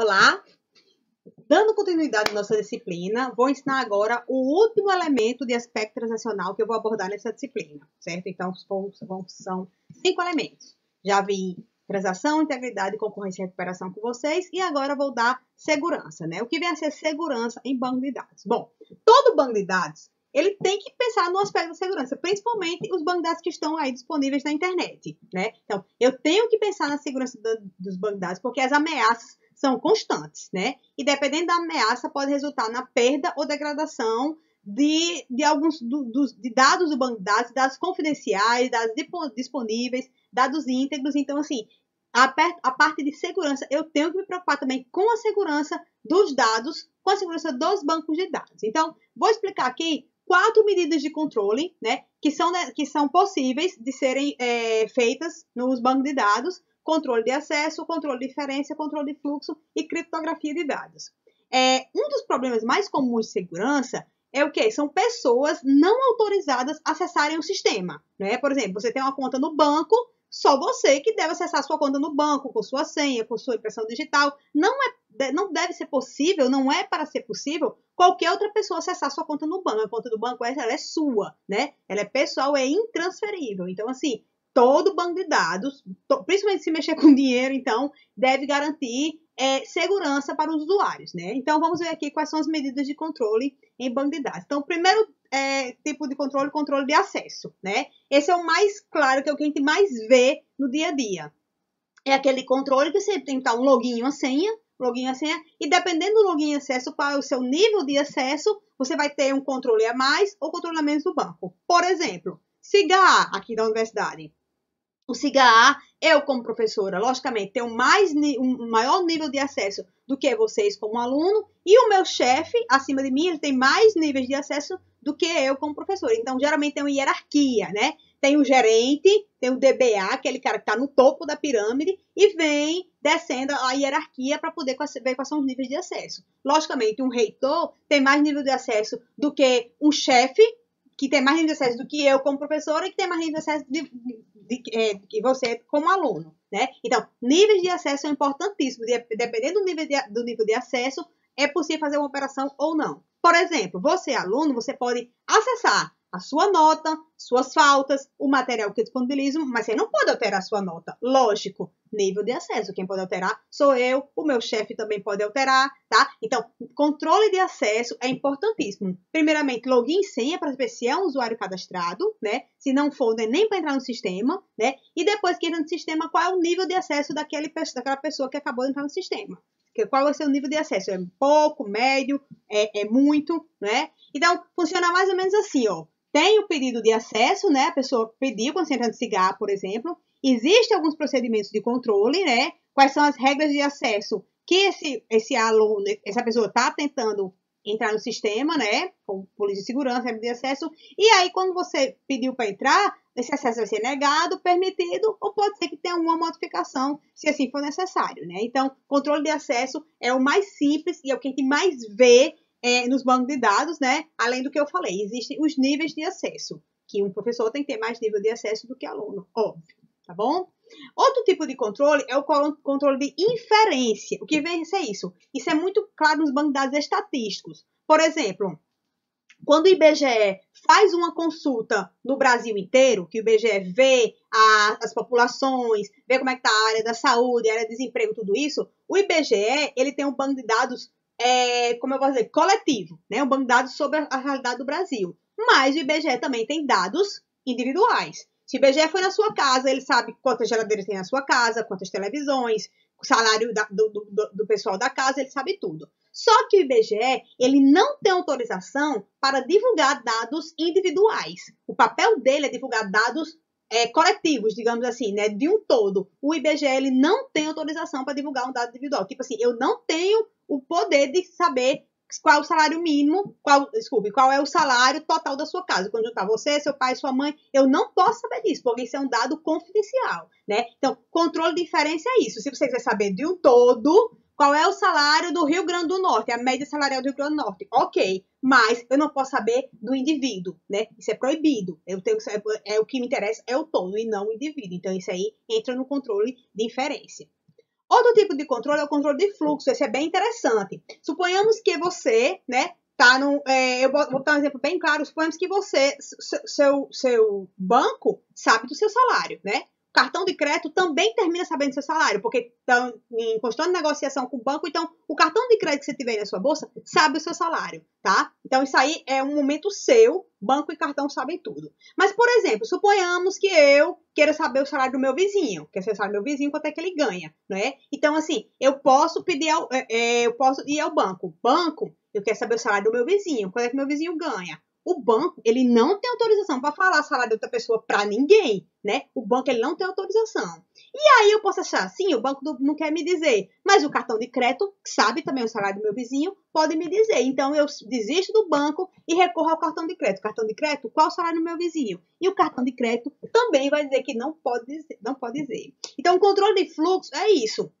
Olá! Dando continuidade à nossa disciplina, vou ensinar agora o último elemento de aspecto transacional que eu vou abordar nessa disciplina, certo? Então, são 5 elementos. Já vi transação, integridade, concorrência e recuperação com vocês, e agora vou dar segurança, né? O que vem a ser segurança em banco de dados? Bom, todo banco de dados, ele tem que pensar no aspecto da segurança, principalmente os bancos de dados que estão aí disponíveis na internet, né? Então, eu tenho que pensar na segurança dos bancos de dados, porque as ameaças são constantes, né? E dependendo da ameaça, pode resultar na perda ou degradação de alguns de dados do banco de dados, dados confidenciais, dados disponíveis, dados íntegros. Então, assim, a parte de segurança, eu tenho que me preocupar também com a segurança dos dados, com a segurança dos bancos de dados. Então, vou explicar aqui 4 medidas de controle, né, que são possíveis de serem feitas nos bancos de dados: controle de acesso, controle de inferência, controle de fluxo e criptografia de dados. Um dos problemas mais comuns de segurança é o quê? São pessoas não autorizadas a acessarem o sistema, né? Por exemplo, você tem uma conta no banco, só você que deve acessar a sua conta no banco, com sua senha, com sua impressão digital. Não deve ser possível, não é para ser possível qualquer outra pessoa acessar a sua conta no banco. A conta do banco, ela é sua, né? Ela é pessoal, é intransferível. Então, assim, todo banco de dados, principalmente se mexer com dinheiro, então, deve garantir segurança para os usuários, né? Então, vamos ver aqui quais são as medidas de controle em banco de dados. Então, o primeiro tipo de controle de acesso, né? Esse é o mais claro, que é o que a gente mais vê no dia a dia. É aquele controle que sempre tem que estar um login e uma senha, e dependendo do login e acesso, qual é o seu nível de acesso, você vai ter um controle a mais ou controle a menos do banco. Por exemplo, SIGA aqui da universidade. O SIGA, eu como professora, logicamente, tenho um maior nível de acesso do que vocês como aluno, e o meu chefe, acima de mim, ele tem mais níveis de acesso do que eu como professora. Então, geralmente tem uma hierarquia, né? Tem o gerente, tem o DBA, aquele cara que está no topo da pirâmide, e vem descendo a hierarquia para poder ver quais são os níveis de acesso. Logicamente, um reitor tem mais nível de acesso do que um chefe, que tem mais nível de acesso do que eu como professora, e que tem mais nível de acesso que você como aluno, né? Então, níveis de acesso são importantíssimos. Dependendo do nível de acesso, é possível fazer uma operação ou não. Por exemplo, você, aluno, você pode acessar a sua nota, suas faltas, o material que eu disponibilizo, mas você não pode alterar a sua nota. Lógico, nível de acesso. Quem pode alterar sou eu, o meu chefe também pode alterar, tá? Então, controle de acesso é importantíssimo. Primeiramente, login e senha para ver se é um usuário cadastrado, né? Se não for, não é nem para entrar no sistema, né? E depois que entra no sistema, qual é o nível de acesso daquela pessoa que acabou de entrar no sistema? Qual vai ser o nível de acesso? É pouco, médio, é muito, né? Então, funciona mais ou menos assim, ó. Tem o pedido de acesso, né? A pessoa pediu, quando você entra no SIGA, por exemplo. Existem alguns procedimentos de controle, né? Quais são as regras de acesso que esse aluno, essa pessoa está tentando entrar no sistema, né? Com polícia de segurança, regra de acesso. E aí, quando você pediu para entrar, esse acesso vai ser negado, permitido, ou pode ser que tenha uma modificação, se assim for necessário, né? Então, controle de acesso é o mais simples e é o que a gente mais vê nos bancos de dados, né? Além do que eu falei, existem os níveis de acesso, que um professor tem que ter mais nível de acesso do que aluno, óbvio, tá bom? Outro tipo de controle é o controle de inferência. O que vem a ser isso? Isso é muito claro nos bancos de dados estatísticos. Por exemplo, quando o IBGE faz uma consulta no Brasil inteiro, que o IBGE vê as populações, vê como é que está a área da saúde, a área de desemprego, tudo isso, o IBGE, ele tem um banco de dados como eu vou dizer, coletivo, né? Um banco de dados sobre a realidade do Brasil. Mas o IBGE também tem dados individuais. Se o IBGE foi na sua casa, ele sabe quantas geladeiras tem na sua casa, quantas televisões, o salário do pessoal da casa, ele sabe tudo. Só que o IBGE, ele não tem autorização para divulgar dados individuais. O papel dele é divulgar dados coletivos, digamos assim, né, de um todo. O IBGE, ele não tem autorização para divulgar um dado individual. Tipo assim, eu não tenho o poder de saber qual é o salário mínimo, qual é o salário total da sua casa. Quando está você, seu pai, sua mãe, eu não posso saber disso, porque isso é um dado confidencial, né? Então, controle de inferência é isso. Se você quiser saber de um todo, qual é o salário do Rio Grande do Norte, a média salarial do Rio Grande do Norte, ok, mas eu não posso saber do indivíduo, né? Isso é proibido. O que me interessa é o todo e não o indivíduo. Então, isso aí entra no controle de inferência. Outro tipo de controle é o controle de fluxo. Esse é bem interessante. Suponhamos que você, né, tá no... eu vou dar um exemplo bem claro. Suponhamos que você, seu banco sabe do seu salário, né? Cartão de crédito também termina sabendo do seu salário, porque estão em constante negociação com o banco, então o cartão de crédito que você tiver aí na sua bolsa sabe o seu salário, tá? Então isso aí é um momento seu, banco e cartão sabem tudo. Mas, por exemplo, suponhamos que eu queira saber o salário do meu vizinho, quer saber o salário do meu vizinho, quanto é que ele ganha, não é? Então, assim, eu posso pedir, eu posso ir ao banco. Banco, eu quero saber o salário do meu vizinho, quanto é que meu vizinho ganha. O banco, ele não tem autorização para falar salário de outra pessoa para ninguém, né? O banco, ele não tem autorização. E aí eu posso achar, sim, o banco não quer me dizer, mas o cartão de crédito sabe também o salário do meu vizinho, pode me dizer. Então eu desisto do banco e recorro ao cartão de crédito. Cartão de crédito, qual o salário do meu vizinho? E o cartão de crédito também vai dizer que não pode dizer, não pode dizer. Então o controle de fluxo é isso.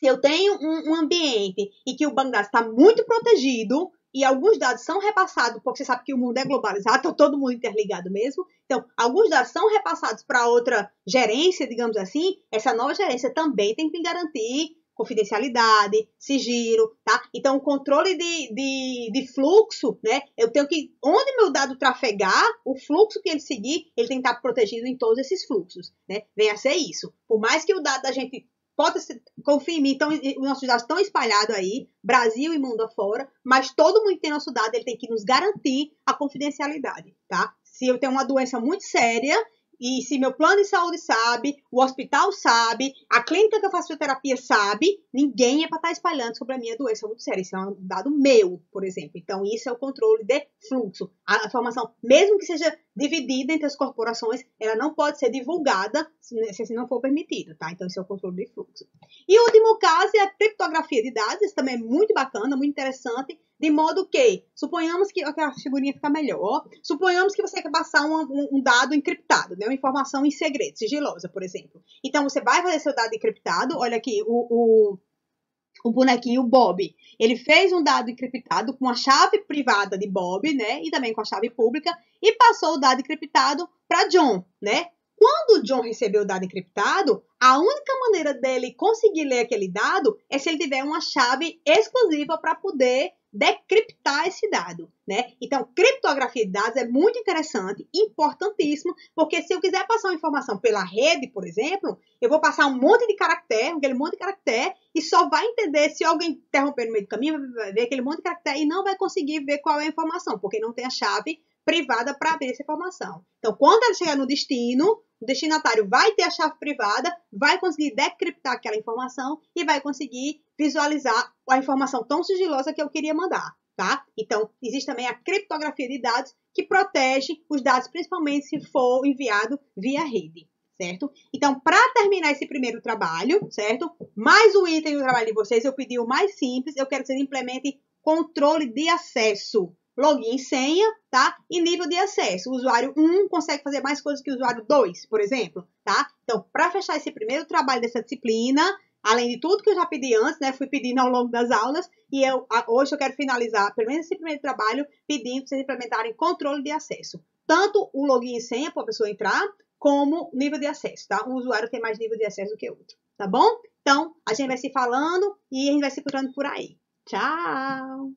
Se eu tenho um ambiente em que o banco de dados está muito protegido, e alguns dados são repassados, porque você sabe que o mundo é globalizado, está todo mundo interligado mesmo. Então, alguns dados são repassados para outra gerência, digamos assim. Essa nova gerência também tem que garantir confidencialidade, sigilo, tá? Então, o controle de fluxo, né? Eu tenho que, onde meu dado trafegar, o fluxo que ele seguir, ele tem que estar protegido em todos esses fluxos, né? Vem a ser isso. Por mais que o dado da gente pode ser, confia em mim, então, os nossos dados estão espalhados aí, Brasil e mundo afora, mas todo mundo que tem nosso dado, ele tem que nos garantir a confidencialidade, tá? Se eu tenho uma doença muito séria, e se meu plano de saúde sabe, o hospital sabe, a clínica que eu faço fisioterapia sabe, ninguém é para estar espalhando sobre a minha doença muito séria. Isso é um dado meu, por exemplo. Então, isso é o controle de fluxo. A informação, mesmo que seja dividida entre as corporações, ela não pode ser divulgada se não for permitido, tá? Então, isso é o controle de fluxo. E o último caso é a criptografia de dados. Isso também é muito bacana, muito interessante. De modo que, suponhamos que a figurinha fica melhor, suponhamos que você quer passar um dado encriptado, né? Uma informação em segredo, sigilosa, por exemplo. Então, você vai fazer seu dado encriptado, olha aqui, o bonequinho Bob, ele fez um dado encriptado com a chave privada de Bob, né? E também com a chave pública, e passou o dado encriptado para John, né? Quando o John recebeu o dado encriptado, a única maneira dele conseguir ler aquele dado é se ele tiver uma chave exclusiva para poder decriptar esse dado, né? Então, criptografia de dados é muito interessante, importantíssimo, porque se eu quiser passar uma informação pela rede, por exemplo, eu vou passar um monte de caractere, aquele monte de caractere, e só vai entender se alguém interromper no meio do caminho, vai ver aquele monte de caractere e não vai conseguir ver qual é a informação, porque não tem a chave privada para abrir essa informação. Então, quando ela chegar no destino, o destinatário vai ter a chave privada, vai conseguir decriptar aquela informação e vai conseguir visualizar a informação tão sigilosa que eu queria mandar, tá? Então, existe também a criptografia de dados que protege os dados, principalmente se for enviado via rede, certo? Então, para terminar esse primeiro trabalho, certo? Mais um item do trabalho de vocês, eu pedi o mais simples, eu quero que vocês implementem controle de acesso. Login e senha, tá? E nível de acesso. O usuário 1 consegue fazer mais coisas que o usuário 2, por exemplo, tá? Então, para fechar esse primeiro trabalho dessa disciplina, além de tudo que eu já pedi antes, né? Fui pedindo ao longo das aulas, e hoje eu quero finalizar, pelo menos esse primeiro trabalho, pedindo para vocês implementarem controle de acesso. Tanto o login e senha para a pessoa entrar, como nível de acesso, tá? Um usuário tem mais nível de acesso do que o outro, tá bom? Então, a gente vai se falando e a gente vai se encontrando por aí. Tchau!